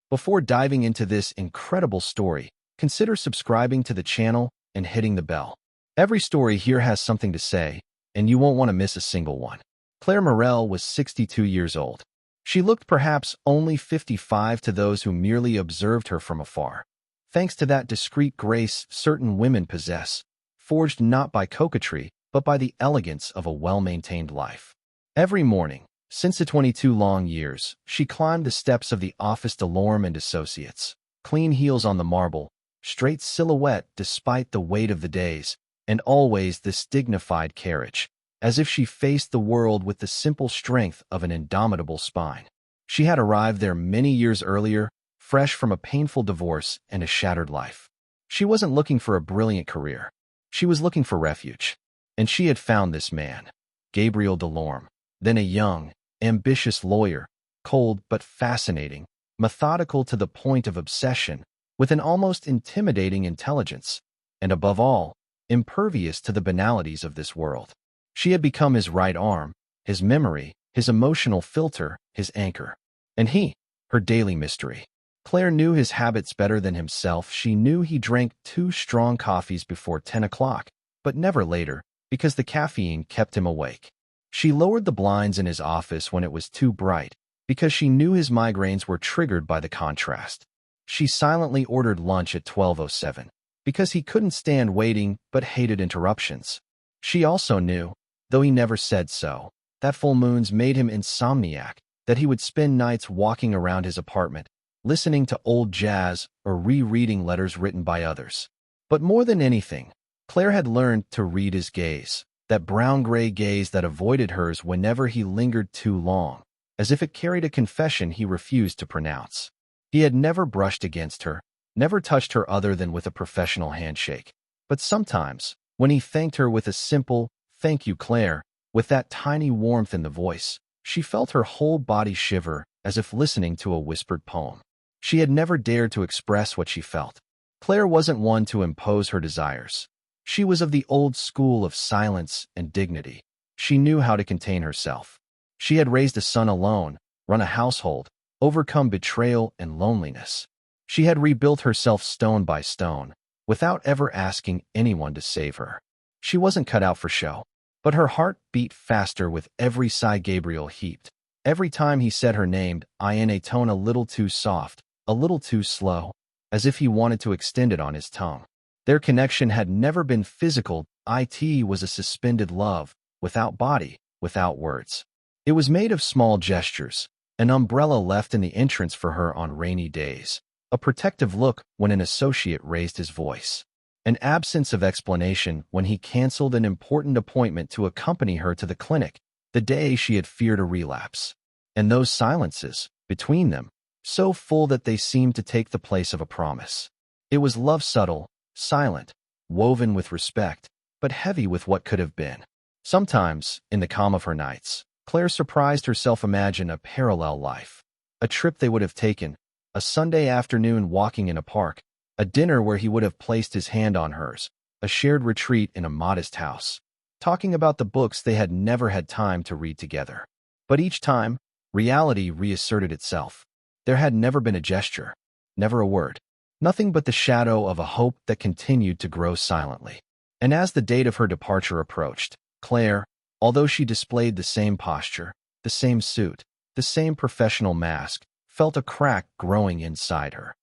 Before diving into this incredible story, consider subscribing to the channel and hitting the bell. Every story here has something to say, and you won't want to miss a single one. Claire Morel was 62 years old. She looked perhaps only 55 to those who merely observed her from afar. Thanks to that discreet grace certain women possess, forged not by coquetry, but by the elegance of a well-maintained life. Every morning, since the 22 long years, she climbed the steps of the Office Delorme and Associates, clean heels on the marble, straight silhouette despite the weight of the days, and always this dignified carriage, as if she faced the world with the simple strength of an indomitable spine. She had arrived there many years earlier, fresh from a painful divorce and a shattered life. She wasn't looking for a brilliant career. She was looking for refuge. And she had found this man, Gabriel Delorme, then a young, ambitious lawyer, cold but fascinating, methodical to the point of obsession, with an almost intimidating intelligence, and above all, impervious to the banalities of this world. She had become his right arm, his memory, his emotional filter, his anchor. And he, her daily mystery. Claire knew his habits better than himself. She knew he drank 2 strong coffees before 10 o'clock, but never later, because the caffeine kept him awake. She lowered the blinds in his office when it was too bright, because she knew his migraines were triggered by the contrast. She silently ordered lunch at 12:07, because he couldn't stand waiting but hated interruptions. She also knew, though he never said so, that full moons made him insomniac, that he would spend nights walking around his apartment, listening to old jazz or rereading letters written by others. But more than anything, Claire had learned to read his gaze, that brown-gray gaze that avoided hers whenever he lingered too long, as if it carried a confession he refused to pronounce. He had never brushed against her, never touched her other than with a professional handshake. But sometimes, when he thanked her with a simple, "Thank you, Claire," with that tiny warmth in the voice, she felt her whole body shiver as if listening to a whispered poem. She had never dared to express what she felt. Claire wasn't one to impose her desires. She was of the old school of silence and dignity. She knew how to contain herself. She had raised a son alone, run a household, overcome betrayal and loneliness. She had rebuilt herself stone by stone, without ever asking anyone to save her. She wasn't cut out for show, but her heart beat faster with every sigh Gabriel heaped. Every time he said her name, in a tone a little too soft, a little too slow, as if he wanted to extend it on his tongue. Their connection had never been physical. It was a suspended love, without body, without words. It was made of small gestures, an umbrella left in the entrance for her on rainy days, a protective look when an associate raised his voice, an absence of explanation when he canceled an important appointment to accompany her to the clinic the day she had feared a relapse. And those silences, between them, so full that they seemed to take the place of a promise. It was love subtle, silent, woven with respect, but heavy with what could have been. Sometimes, in the calm of her nights, Claire surprised herself imagine a parallel life, a trip they would have taken, a Sunday afternoon walking in a park, a dinner where he would have placed his hand on hers, a shared retreat in a modest house, talking about the books they had never had time to read together. But each time, reality reasserted itself. There had never been a gesture, never a word, nothing but the shadow of a hope that continued to grow silently. And as the date of her departure approached, Claire, although she displayed the same posture, the same suit, the same professional mask, felt a crack growing inside her.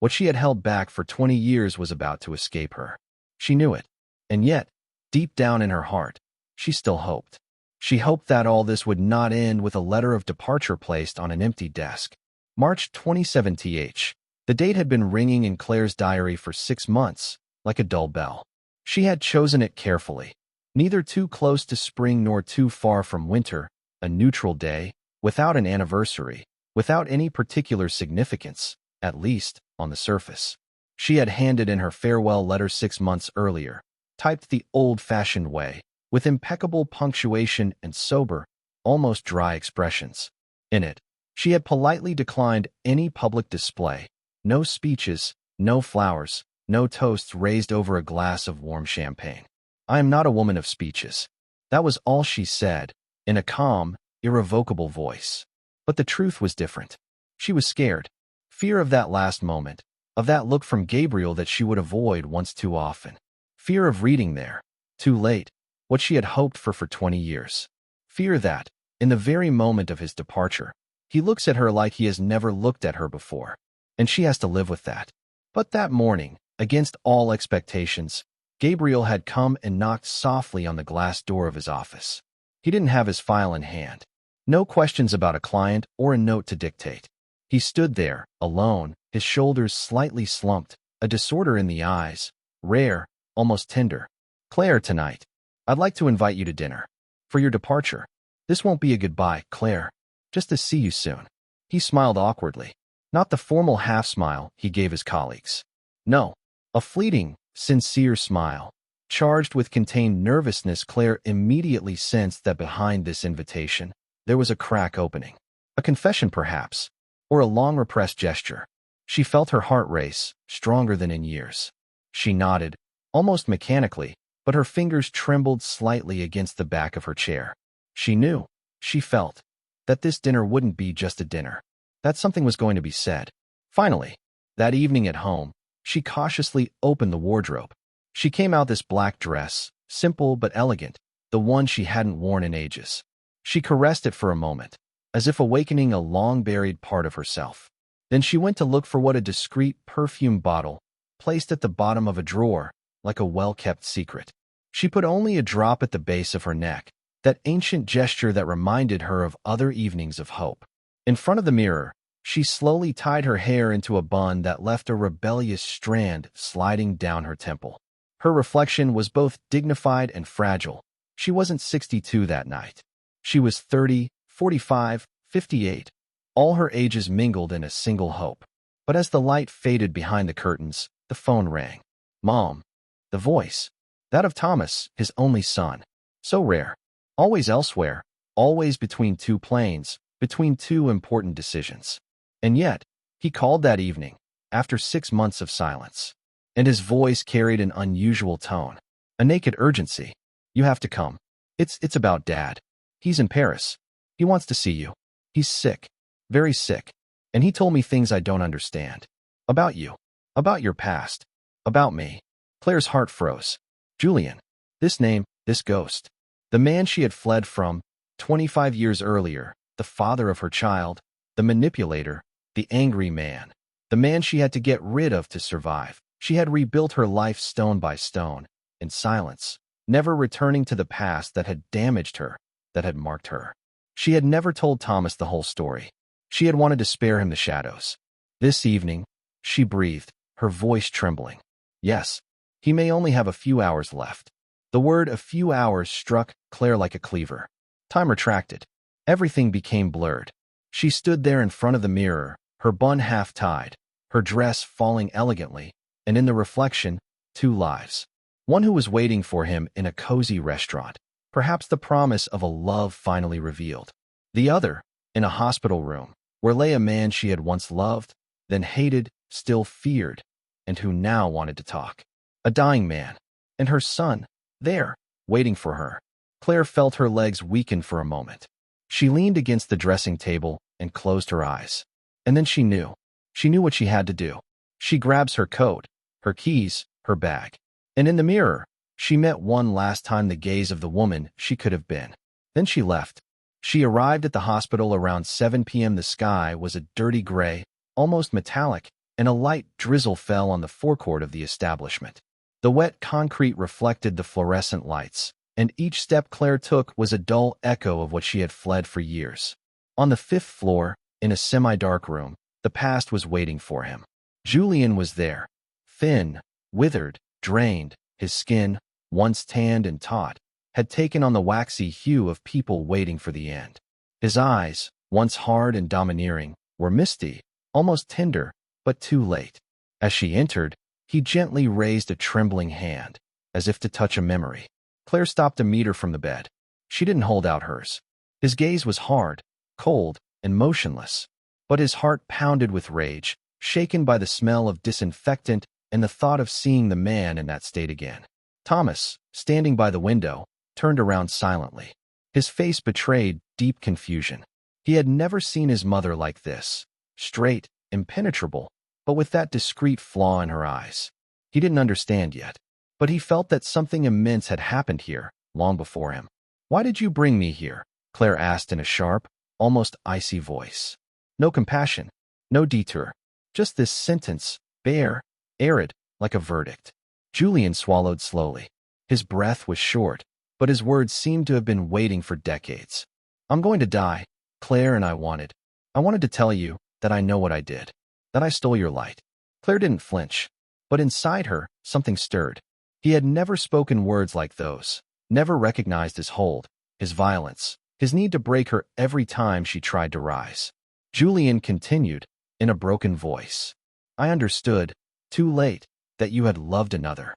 What she had held back for 20 years was about to escape her. She knew it. And yet, deep down in her heart, she still hoped. She hoped that all this would not end with a letter of departure placed on an empty desk. March 27 th. The date had been ringing in Claire's diary for 6 months, like a dull bell. She had chosen it carefully. Neither too close to spring nor too far from winter, a neutral day, without an anniversary, without any particular significance, at least on the surface. She had handed in her farewell letter 6 months earlier, typed the old-fashioned way, with impeccable punctuation and sober, almost dry expressions. In it, she had politely declined any public display, no speeches, no flowers, no toasts raised over a glass of warm champagne. "I am not a woman of speeches." That was all she said, in a calm, irrevocable voice. But the truth was different. She was scared. Fear of that last moment, of that look from Gabriel that she would avoid once too often. Fear of reading there, too late, what she had hoped for 20 years. Fear that, in the very moment of his departure, he looks at her like he has never looked at her before, and she has to live with that. But that morning, against all expectations, Gabriel had come and knocked softly on the glass door of his office. He didn't have his file in hand. No questions about a client or a note to dictate. He stood there, alone, his shoulders slightly slumped, a disorder in the eyes, rare, almost tender. "Claire, tonight, I'd like to invite you to dinner. For your departure. This won't be a goodbye, Claire. Just to see you soon." He smiled awkwardly. Not the formal half-smile he gave his colleagues. No, a fleeting, sincere smile. Charged with contained nervousness, Claire immediately sensed that behind this invitation, there was a crack opening. A confession, perhaps, or a long-repressed gesture. She felt her heart race, stronger than in years. She nodded, almost mechanically, but her fingers trembled slightly against the back of her chair. She knew, she felt, that this dinner wouldn't be just a dinner. That something was going to be said. Finally, that evening at home, she cautiously opened the wardrobe. She came out this black dress, simple but elegant, the one she hadn't worn in ages. She caressed it for a moment, as if awakening a long-buried part of herself. Then she went to look for what a discreet perfume bottle, placed at the bottom of a drawer, like a well-kept secret. She put only a drop at the base of her neck, that ancient gesture that reminded her of other evenings of hope. In front of the mirror, she slowly tied her hair into a bun that left a rebellious strand sliding down her temple. Her reflection was both dignified and fragile. She wasn't 62 that night. She was 30, 45, 58. All her ages mingled in a single hope. But as the light faded behind the curtains, the phone rang. Mom. The voice. That of Thomas, his only son. So rare. Always elsewhere. Always between two planes, between two important decisions. And yet, he called that evening, after 6 months of silence. And his voice carried an unusual tone. A naked urgency. "You have to come. It's about Dad. He's in Paris. He wants to see you. He's sick. Very sick. And he told me things I don't understand. About you. About your past. About me." Claire's heart froze. Julian. This name, this ghost. The man she had fled from, 25 years earlier, the father of her child, the manipulator, the angry man. The man she had to get rid of to survive. She had rebuilt her life stone by stone, in silence, never returning to the past that had damaged her, that had marked her. She had never told Thomas the whole story. She had wanted to spare him the shadows. This evening, she breathed, her voice trembling. Yes, he may only have a few hours left. The word "a few hours" struck Claire like a cleaver. Time retracted. Everything became blurred. She stood there in front of the mirror, her bun half-tied, her dress falling elegantly, and in the reflection, 2 lives. One who was waiting for him in a cozy restaurant, perhaps the promise of a love finally revealed. The other, in a hospital room, where lay a man she had once loved, then hated, still feared, and who now wanted to talk. A dying man, and her son, there, waiting for her. Claire felt her legs weaken for a moment. She leaned against the dressing table and closed her eyes. And then she knew. She knew what she had to do. She grabs her coat, her keys, her bag. And in the mirror, she met one last time the gaze of the woman she could have been. Then she left. She arrived at the hospital around 7 p.m. The sky was a dirty gray, almost metallic, and a light drizzle fell on the forecourt of the establishment. The wet concrete reflected the fluorescent lights, and each step Claire took was a dull echo of what she had fled for years. On the 5th floor, in a semi-dark room, the past was waiting for him. Julian was there, thin, withered, drained. His skin, once tanned and taut, had taken on the waxy hue of people waiting for the end. His eyes, once hard and domineering, were misty, almost tender, but too late. As she entered, he gently raised a trembling hand, as if to touch a memory. Claire stopped a meter from the bed. She didn't hold out hers. His gaze was hard, cold, and motionless, but his heart pounded with rage, shaken by the smell of disinfectant and the thought of seeing the man in that state again. Thomas, standing by the window, turned around silently. His face betrayed deep confusion. He had never seen his mother like this, straight, impenetrable, but with that discreet flaw in her eyes. He didn't understand yet, but he felt that something immense had happened here, long before him. "Why did you bring me here?" Claire asked in a sharp, almost icy voice. No compassion, no detour, just this sentence, bare, arid, like a verdict. Julian swallowed slowly. His breath was short, but his words seemed to have been waiting for decades. "I'm going to die, Claire, and I wanted to tell you that I know what I did, that I stole your light." Claire didn't flinch, but inside her, something stirred. He had never spoken words like those, never recognized his hold, his violence, his need to break her every time she tried to rise. Julian continued, in a broken voice. "I understood, too late, that you had loved another."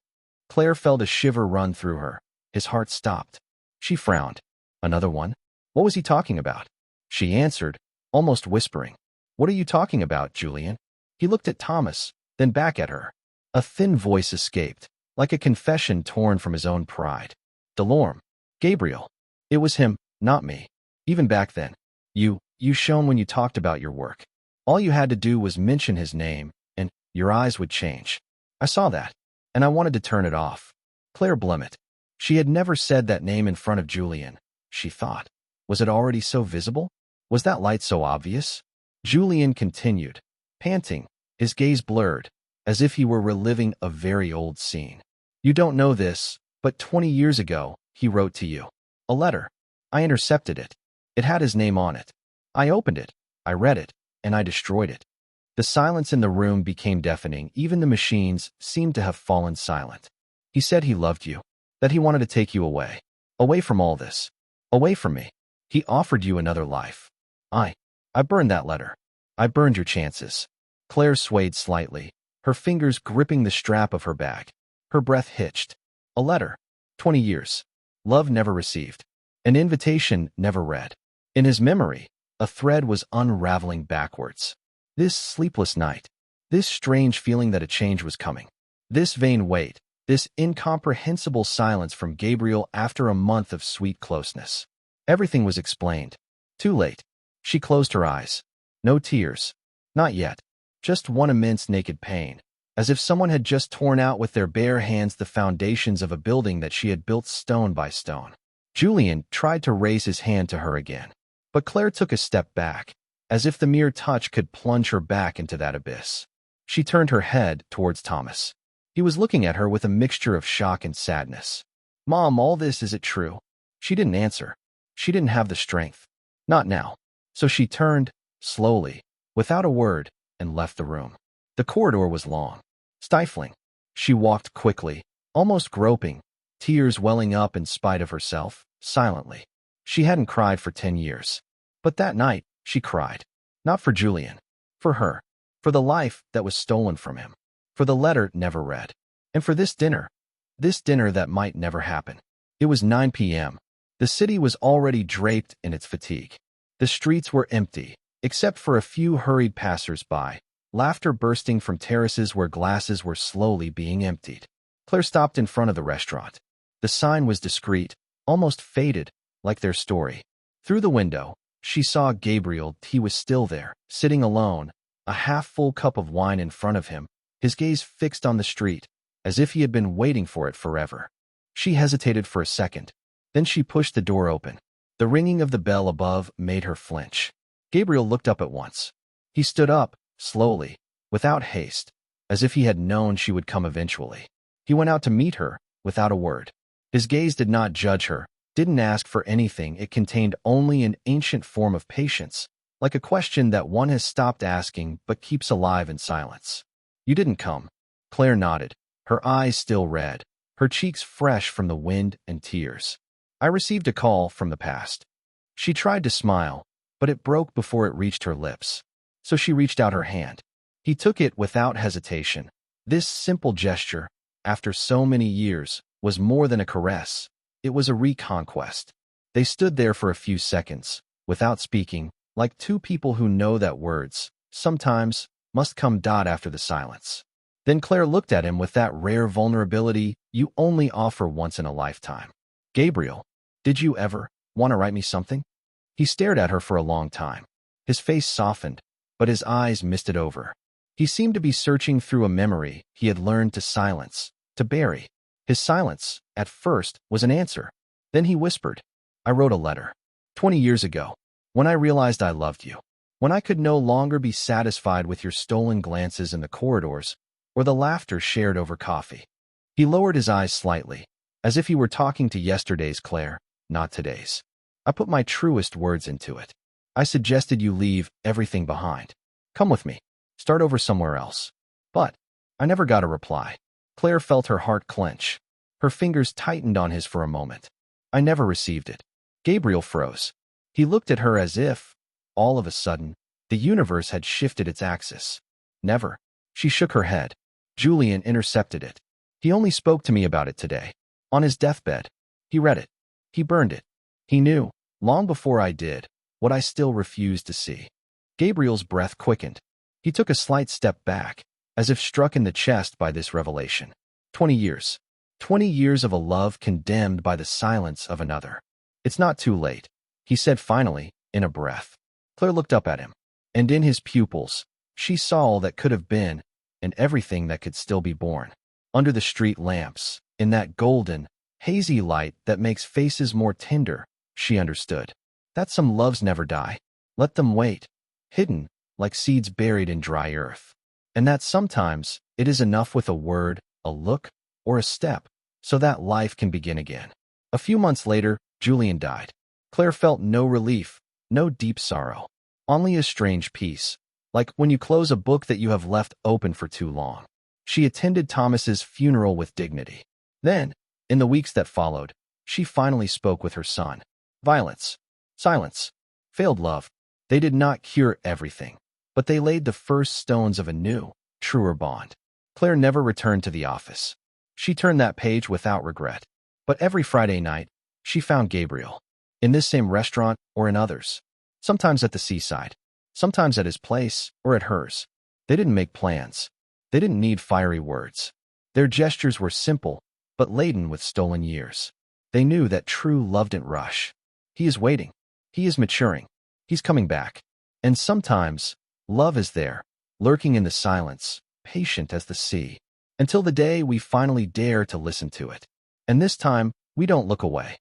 Claire felt a shiver run through her. His heart stopped. She frowned. "Another one? What was he talking about?" She answered, almost whispering. "What are you talking about, Julian?" He looked at Thomas, then back at her. A thin voice escaped, like a confession torn from his own pride. "Delorme. Gabriel. It was him, not me. Even back then. You shone when you talked about your work. All you had to do was mention his name, and your eyes would change. I saw that, and I wanted to turn it off." Claire bleated. She had never said that name in front of Julian, she thought. Was it already so visible? Was that light so obvious? Julian continued, panting, his gaze blurred, as if he were reliving a very old scene. "You don't know this, but 20 years ago, he wrote to you. A letter. I intercepted it. It had his name on it. I opened it, I read it, and I destroyed it." The silence in the room became deafening. Even the machines seemed to have fallen silent. "He said he loved you, that he wanted to take you away. Away from all this. Away from me. He offered you another life. I burned that letter. I burned your chances." Claire swayed slightly, her fingers gripping the strap of her bag. Her breath hitched. A letter. 20 years. Love never received. An invitation never read. In his memory, a thread was unraveling backwards. This sleepless night. This strange feeling that a change was coming. This vain wait. This incomprehensible silence from Gabriel after a month of sweet closeness. Everything was explained. Too late. She closed her eyes. No tears. Not yet. Just one immense naked pain, as if someone had just torn out with their bare hands the foundations of a building that she had built stone by stone. Julian tried to raise his hand to her again, but Claire took a step back, as if the mere touch could plunge her back into that abyss. She turned her head towards Thomas. He was looking at her with a mixture of shock and sadness. "Mom, all this, is it true?" She didn't answer. She didn't have the strength. Not now. So she turned, slowly, without a word, and left the room. The corridor was long, stifling. She walked quickly, almost groping, tears welling up in spite of herself, silently. She hadn't cried for 10 years. But that night, she cried. Not for Julian. For her. For the life that was stolen from him. For the letter never read. And for this dinner. This dinner that might never happen. It was 9 p.m. The city was already draped in its fatigue. The streets were empty, except for a few hurried passers-by, laughter bursting from terraces where glasses were slowly being emptied. Claire stopped in front of the restaurant. The sign was discreet, almost faded, like their story. Through the window, she saw Gabriel. He was still there, sitting alone, a half-full cup of wine in front of him, his gaze fixed on the street, as if he had been waiting for it forever. She hesitated for a second. Then she pushed the door open. The ringing of the bell above made her flinch. Gabriel looked up at once. He stood up, slowly, without haste, as if he had known she would come eventually. He went out to meet her, without a word. His gaze did not judge her, didn't ask for anything. It contained only an ancient form of patience, like a question that one has stopped asking but keeps alive in silence. "You didn't come." Claire nodded, her eyes still red, her cheeks fresh from the wind and tears. "I received a call from the past." She tried to smile, but it broke before it reached her lips. So she reached out her hand. He took it without hesitation. This simple gesture, after so many years, was more than a caress. It was a reconquest. They stood there for a few seconds, without speaking, like two people who know that words, sometimes, must come after the silence. Then Claire looked at him with that rare vulnerability you only offer once in a lifetime. "Gabriel, did you ever want to write me something?" He stared at her for a long time. His face softened, but his eyes misted over. He seemed to be searching through a memory he had learned to silence, to bury. His silence, at first, was an answer. Then he whispered, "I wrote a letter. 20 years ago, when I realized I loved you. When I could no longer be satisfied with your stolen glances in the corridors or the laughter shared over coffee." He lowered his eyes slightly, as if he were talking to yesterday's Claire, not today's. "I put my truest words into it. I suggested you leave everything behind. Come with me. Start over somewhere else. But I never got a reply." Claire felt her heart clench. Her fingers tightened on his for a moment. "I never received it." Gabriel froze. He looked at her as if, all of a sudden, the universe had shifted its axis. "Never." She shook her head. "Julian intercepted it. He only spoke to me about it today. On his deathbed. He read it. He burned it. He knew, long before I did, what I still refused to see." Gabriel's breath quickened. He took a slight step back, as if struck in the chest by this revelation. 20 years. 20 years of a love condemned by the silence of another. "It's not too late," he said finally, in a breath. Claire looked up at him, and in his pupils, she saw all that could have been and everything that could still be born. Under the street lamps, in that golden, hazy light that makes faces more tender, she understood that some loves never die. Let them wait, hidden like seeds buried in dry earth. And that sometimes it is enough with a word, a look, or a step, so that life can begin again. A few months later, Julian died. Claire felt no relief, no deep sorrow, only a strange peace, like when you close a book that you have left open for too long. She attended Thomas's funeral with dignity. Then, in the weeks that followed, she finally spoke with her son. Violence, silence, failed love, they did not cure everything, but they laid the first stones of a new, truer bond. Claire never returned to the office. She turned that page without regret. But every Friday night, she found Gabriel. In this same restaurant or in others. Sometimes at the seaside. Sometimes at his place or at hers. They didn't make plans. They didn't need fiery words. Their gestures were simple, but laden with stolen years. They knew that true love didn't rush. He is waiting. He is maturing. He's coming back. And sometimes, love is there, lurking in the silence, patient as the sea, until the day we finally dare to listen to it. And this time, we don't look away.